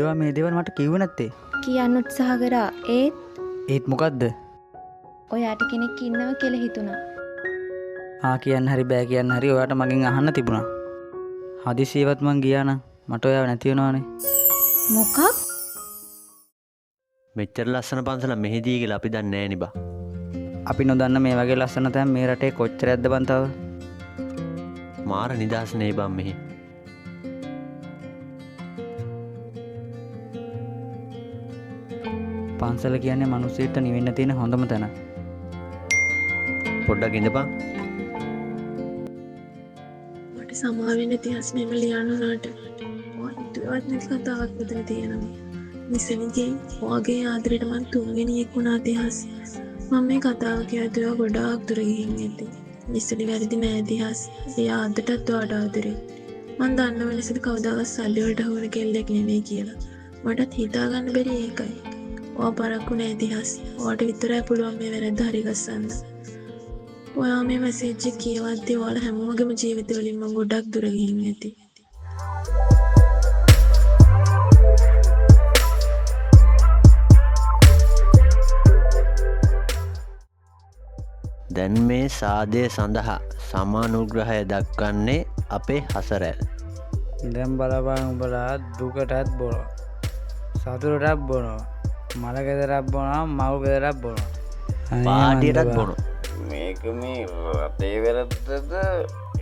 ඒවා මේ දේවල් මට කිව්වේ නැත්තේ. කියන්න උත්සාහ කරා. ඒත් මොකද්ද? ඔයාට කෙනෙක් ඉන්නව කියලා හිතුණා. කියන්න හරි බෑ කියන්න හරි ඔයාට මගෙන් අහන්න තිබුණා. හදිසියෙවත් මං ගියා නම් මට ඔයාව නැති වෙනවනේ. මොකක්? මෙච්චර ලස්සන පන්සල මෙහිදී කියලා අපි දන්නේ නෑනේ බා. අපි නොදන්න මේ වගේ ලස්සන තැන් මේ රටේ කොච්චරක්ද බන් තව? මාර නිදහස් නේ බම් මෙහි. පන්සල කියන්නේ මිනිස්සුන්ට නිවෙන්න තියෙන හොඳම තැන. පොඩ්ඩක් ඉඳපන්. මට සමාවෙන්න ඉතිහාස මෙම ලියන්න උනාට හිතුවත් නැති කතාවක් මෙතන තියෙනවා. නිසනිගේ ඔයාගේ ආදරයට මං තුන්වෙනියෙක් වුණා ඉතිහාස. මම මේ කතාව කියද්දී ගොඩාක් දුර ගිහින් ඇති. නිසනි වැරදි නෑ ඉතිහාස. එයා අදටත් ඔයාට ආදරේ. මං දන්නව නිසනි කවදාවත් සල්ලි වලට හොර කෙල්ලෙක් නෙමෙයි කියලා. මටත් හිතා ගන්න බැරි ඒකයි. ඔයා පරක්කු නෑ ඉතිහාස. ඔයාට විතරයි පුළුවන් මේ වැරද්ද හරි ගස්සන්න. ඔයා මේ මැසේජ් එක කියවද්දී ඔයාලා හැමෝගෙම ජීවිතවලින් මම ගොඩක් දුර ගිහින් ඇති. දැන් මේ සාදය සඳහා සමානුග්‍රහය දක්වන්නේ අපේ හසරැල්. දැන් බලපන් උඹලා දුකටත් බොනවා. සතුටටත් බොනවා. මල ගෙදරක් බොනවා, මව් ගෙදරක් බොනවා. පාටියටත් බොනවා. මේක මේ රටේ වැරද්දද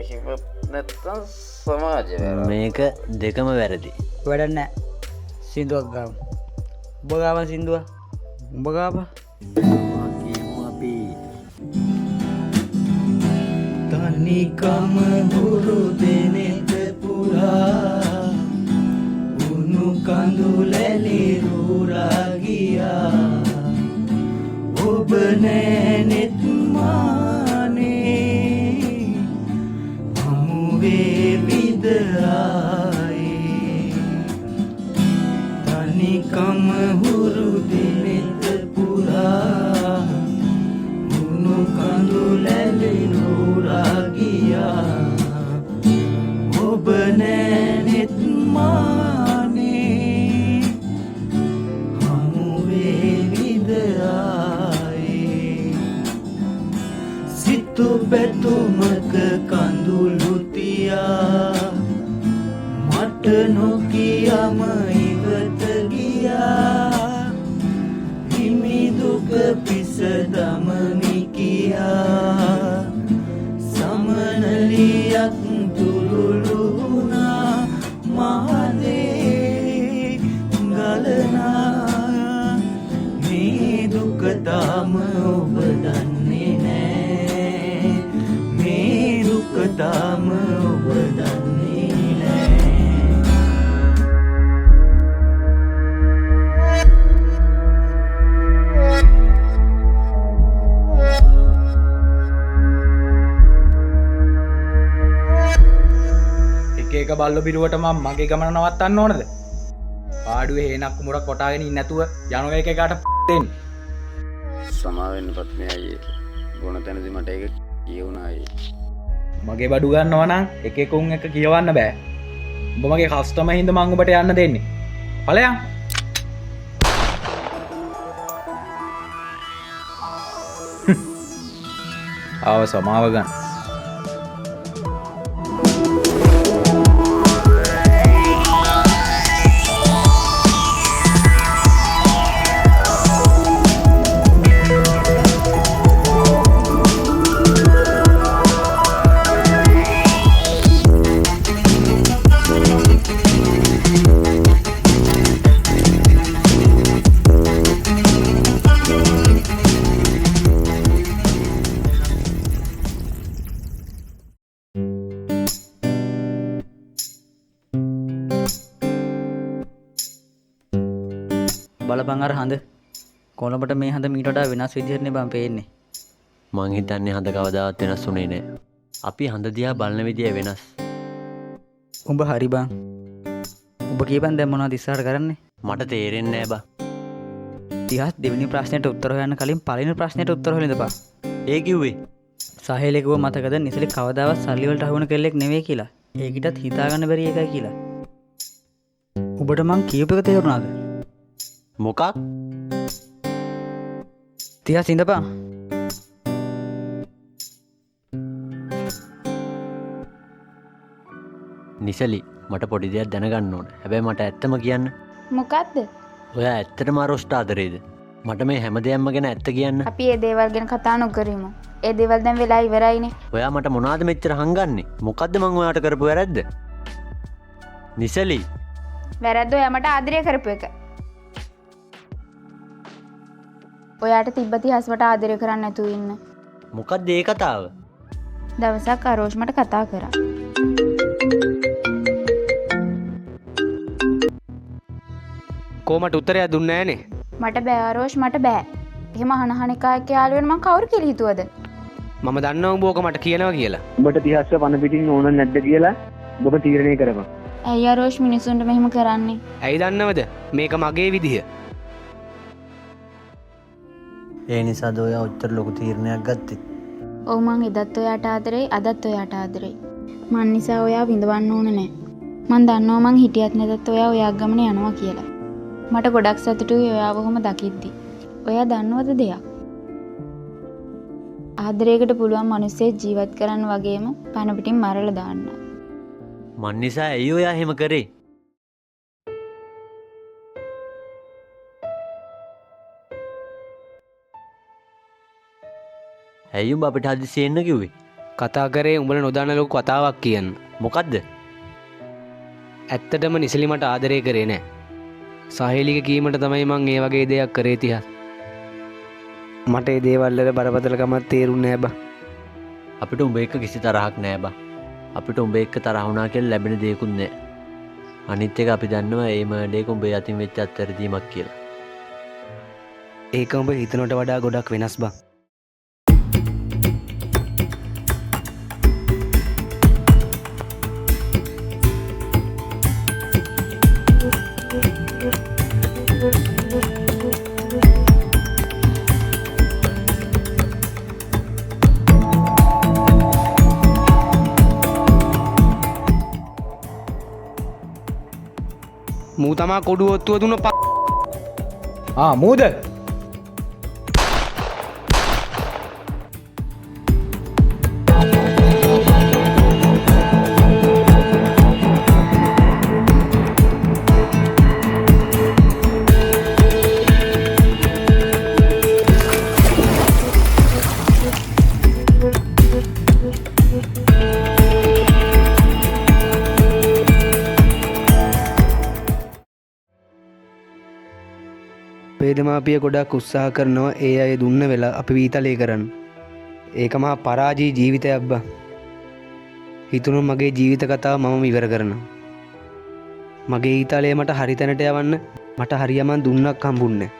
එහෙමත් නැත්නම් සමාජ වැරද්ද? මේක දෙකම වැරදි. වැඩක් නෑ. සින්දුවක් ගාමු. උඹ ගාව සින්දුව. උඹ ගාපන්. තනිකම හුරු දෙනෙත පුරා උණු කඳුලැලි රුරා ගියා ඔබ නෑනෙත් මානේ හමුවේ විදරායේ තනිකම හුරු දෙනෙත පුරා උණු කඳුලැලි ඔබ නෑනෙත් මානේ හමුවේ විදරායේ සිතු බැතුමක කඳුළු තියා මට නොකියම ඉවත ගියා හිමි දුක පිස දමමි කියා සමනලියක් තුළුළුනා මහදේ ගලනා මේ දුක තාම ඔබ දන්නේ නෑ මේ දුක තාම ඔබ දන්නේ නෑ එක බල්ලෝ බිරුවට මම මගේ ගමන නවත්තන්න ඕනද? පාඩුවේ හේනක් කුමුරක් කොටාගෙන ඉන්නේ නැතුව යන එක එකට දෙන්න. සමාවෙන්න පත්නේ අයියේ. ගොන තැනදී මට ඒක කියවුණා අයියේ. මගේ බඩු ගන්නවා නම් එක එක උන් එක කියවන්න බෑ. උඹ මගේ කස්ටමර් හින්දා මං උඹට යන්න දෙන්නේ. ඵලයන්. ආව සමාව ගන්න. බලපන් අර හඳ කොළඹට මේ හඳ මීට වඩා වෙනස් විදිහටනේ බං පේන්නේ. මං හිතන්නේ හඳ කවදාවත් වෙනස් වුණේ නෑ. අපි හඳ දිහා බලන විදිය වෙනස්. උඹ හරි බං. උඹ කියපන් දැන් මොනවද ඉස්සරහට කරන්නේ? මට තේරෙන්නේ නෑ බා. ඉතිහාස දෙවෙනි ප්‍රශ්නෙට උත්තර හොයන්න කලින් පළවෙනි ප්‍රශ්නෙට උත්තර හොයන්න දෙපා. ඒ කිව්වේ සහේලේ කිව්ව මතකද නිසලි කවදාවත් සල්ලි වලට අහුවන කෙල්ලෙක් නෙවෙයි කියලා. ඒකිටත් හිතා ගන්න බැරි එකයි කියලා. උඹ උඹට මං කියපු එක තේරුණාද? මොකක්? තියා සිඳපන්. නිසලි මට පොඩි දෙයක් දැනගන්න ඕන. හැබැයි මට ඇත්තම කියන්න. මොකක්ද? ඔයා ඇත්තටම අරොස්ට ආදරේද? මට මේ හැම දෙයක්ම ගැන ඇත්ත කියන්න. අපි ඒ දේවල් ගැන කතා නොකරමු. ඒ දේවල් දැන් වෙලා ඉවරයිනේ. ඔයා මට මොනවද මෙච්චර හංගන්නේ? මොකද්ද මං ඔයාට කරපු වැරද්ද? නිසලි වැරද්ද ඔයා මට ආදරය කරපු එක. ඔයාට තිබ්බති හස්වට ආදරය කරන්න නැතුව ඉන්න. මොකක්ද ඒ කතාව? දවසක් අරෝෂ් මට කතා කරා. කෝමට උත්තරයක් දුන්නේ නැහනේ. මට බෑ අරෝෂ් මට බෑ. එහෙම අහනහන එකක් යාළු වෙන මං කවුරු කියලා හිතුවද? මම දන්නවා උඹ ඕක මට කියනවා කියලා. උඹට තිහස්ස පන පිටින් ඕන නැද්ද කියලා ඔබ තීරණය කරපන්. ඇයි අරෝෂ් මිනිසුන්ට මෙහෙම කරන්නේ? ඇයි දන්නවද? මේක මගේ විදිහ. ඒ නිසාද ඔයා ඔච්චර ලොකු තීරණයක් ගත්තේ? ඔව් මං එදත් ඔයාට ආදරෙයි අදත් ඔයාට ආදරෙයි. මං නිසා ඔයා විඳවන්න ඕන නෑ. මං දන්නවා මං හිටියත් නැතත් ඔයා ඔයා ගමන යනවා කියලා. මට ගොඩක් සතුටුයි ඔයාව කොහොම දකිද්දි. ඔයා දන්නවද දෙයක්? ආදරයකට පුළුවන් මිනිස්සෙක් ජීවත් කරන්න වගේම පන පිටින් මරලා දාන්න. මන් නිසා ඇයි ඔයා එහෙම කරේ? ඇයි උඹ අපිට හදිස්සියෙන් එන්න කිව්වේ? කතා කරේ උඹලා නොදන්න ලොකු කතාවක් කියන්න. මොකද්ද? ඇත්තටම නිසලි මට ආදරය කරේ නෑ. සාහේලික කීමට තමයි මං ඒ වගේ දෙයක් කරේ තිහස්. මට ඒ දේවල් වල බරපතලකමක් තේරුන්නේ නෑ බා. අපිට උඹ එක්ක කිසි තරහක් නෑ බා. අපිට උඹ එක්ක තරහ වුණා කියලා ලැබෙන දෙයක්ුත් නෑ. අනිත් එක අපි දන්නවා මේ මර්ඩර් උඹ යටින් වෙච්ච අත්හැරදීමක් කියලා. ඒක උඹ හිතනට වඩා ගොඩක් වෙනස් බා. මූ තමා කොඩු ඔත්තුව දුන්න මූද වේදමාපිය ගොඩක් උත්සාහ කරනවා ඒ අය දුන්න වෙලා අපි වීතලේ කරන්න. ඒක මහා පරාජී ජීවිතයක් බා. හිතුණු මගේ ජීවිත කතාව මම ඉවර කරනවා. මගේ ඊතලේ මට හරි තැනට යවන්න මට හරියමන් දුන්නක් හම්බුන්නේ.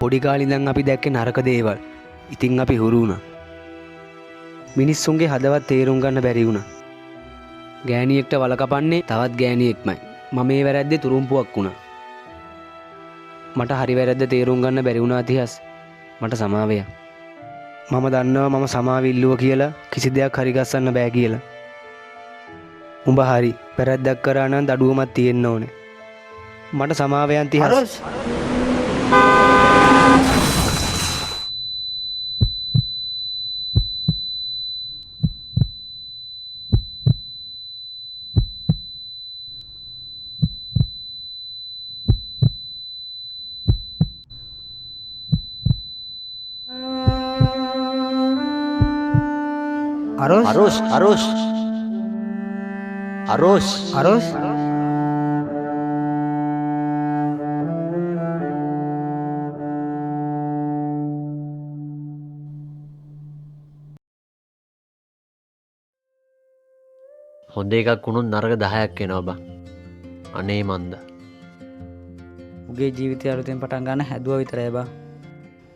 පොඩි කාලේ ඉඳන් අපි දැක්කේ නරක දේවල්. ඉතින් අපි හුරු වුණා. මිනිස්සුන්ගේ හදවත් තේරුම් ගන්න බැරි වුණා. ගෑණියෙක්ට වල කපන්නේ තවත් ගෑණියෙක්මයි. මම මේ වැරද්දේ තුරුම්පුවක් වුණා. මට හරි වැරද්ද තේරුම් ගන්න බැරි වුණා තිහස්. මට සමාවය. මම දන්නවා මම සමාව ඉල්ලුවා කියලා කිසි දෙයක් හරි ගස්සන්න බෑ කියලා. උඹ හරි වැරද්දක් කරා නම් දඩුවමක් තියෙන්න ඕනේ. මට සමාවයන් තිහස්. අරෝස් අරෝස් අරෝස් අරෝස් හොඳ එකක් වුණොත් නරක 10ක් එනවා බා. අනේ මන්ද. උගේ ජීවිතය අලුතෙන් පටන් ගන්න හැදුවා විතරයි බා.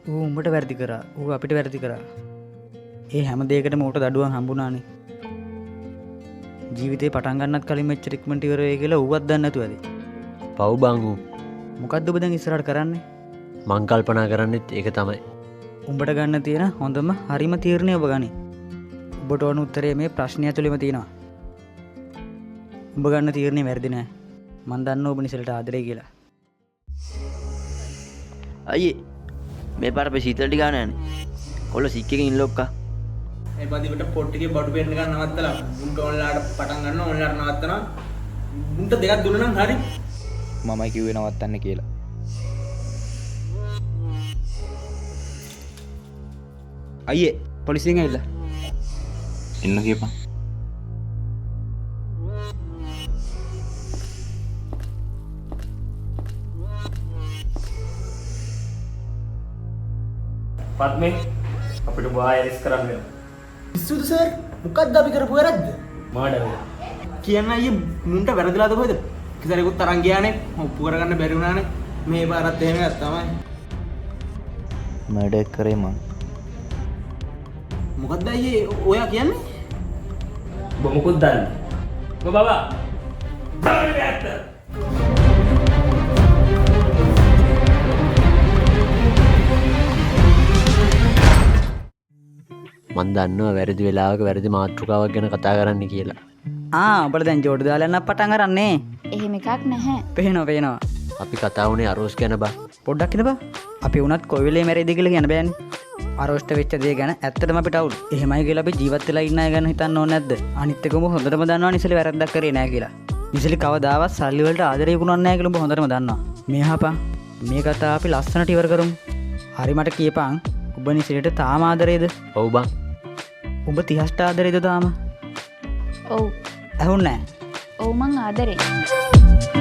ඌ උඹට වැරදි කරා. ඌ අපිට වැරදි කරා. ඒ හැම දෙයකටම ඌට දඩුවම් හම්බුණානේ. ජීවිතේ පටන් ගන්නත් කලින් මෙච්චර ඉක්මනට ඉවර වෙයි කියලා ඌවත් දන්නේ නැතුව ඇති. පව් බං ඌ. මොකද්ද ඔබ දැන් ඉස්සරහට කරන්නේ? මං කල්පනා කරන්නේත් ඒක තමයි. උඹට ගන්න තියෙන හොඳම හරිම තීරණය ඔබ ගනි. ඔබට ඕන උත්තරේ මේ ප්‍රශ්නය තුළම තියෙනවා. උඹ ගන්න තීරණේ වැරදි නෑ. මන් දන්න ඔබ නිසලට ආදරේ කියලා. අයියේ මේ පාර අපේ සීතල ටික ගන්න යන්නේ. කොල්ල සික් එකකින් ඉල්ලොක්කා. මේ පදිවට පොට්ටිගේ බඩු පෙන්න ගන්න නවත්තලා උන්ට ඔන්ලාට පටන් ගන්න ඔන්ලාට නවත්තනවා. උන්ට දෙකක් දුන්නා නම් හරි. මමයි කිව්වේ නවත්තන්න කියලා. අයියේ පොලිසියෙන් ඇවිල්ලා. එන්න කියපන්. පත්මේ අපිට බායරිස් කරන්න වෙනවා. පිස්සුද සර්? මොකක්ද අපි කරපු වැරද්ද? මාඩව. කියන්න අයියේ මුන්ට වැරදිලාද කොහෙද? කිසරෙකුත් තරන් ගියානේ. ඔප්පු කරගන්න බැරි වුණානේ. මේ පාරත් එහෙම එකක් තමයි. මර්ඩර් කරේ මං. මොකක්ද අයියේ ඔයා කියන්නේ? ඔබ මොකුත් දන්නේ. ඔබ බබා. මන් දන්නවා වැරදි වෙලාවක වැරදි මාතෘකාවක් ගැන කතා කරන්න කියලා. ඔබට දැන් ජෝඩි දාලා යන්න පටන් ගන්නනේ. එහෙම එකක් නැහැ. පේනවා. අපි කතා වුණේ අරෝස් ගැන බා. පොඩ්ඩක් ඉඳපන්. අපි උනත් කොයි වෙලේ මැරෙයිද කියලා කියන්න බෑනේ. අරෝස්ට වෙච්ච දේ ගැන ඇත්තටම අපිට අවුල්. එහෙමයි කියලා අපි ජීවත් වෙලා ඉන්න අය ගැන හිතන්න ඕනේ නැද්ද? අනිත් එකම හොඳටම දන්නවා නිසලි වැරද්දක් කරේ නැහැ කියලා. නිසලි කවදාවත් සල්ලි වලට ආදරේ වුණන්නේ නැහැ කියලා උඹ හොඳටම දන්නවා. මේ අහපන්. මේ කතාව අපි ලස්සනට ඉවර කරමු. හරි මට කියපන්. ඔබ නිසලිට තාම ආදරේද? ඔව් බං. උඹ 30ට ආදරේද තාම? ඔව්. ඇහුන්නේ නැහැ. ඔව් මං ආදරේ.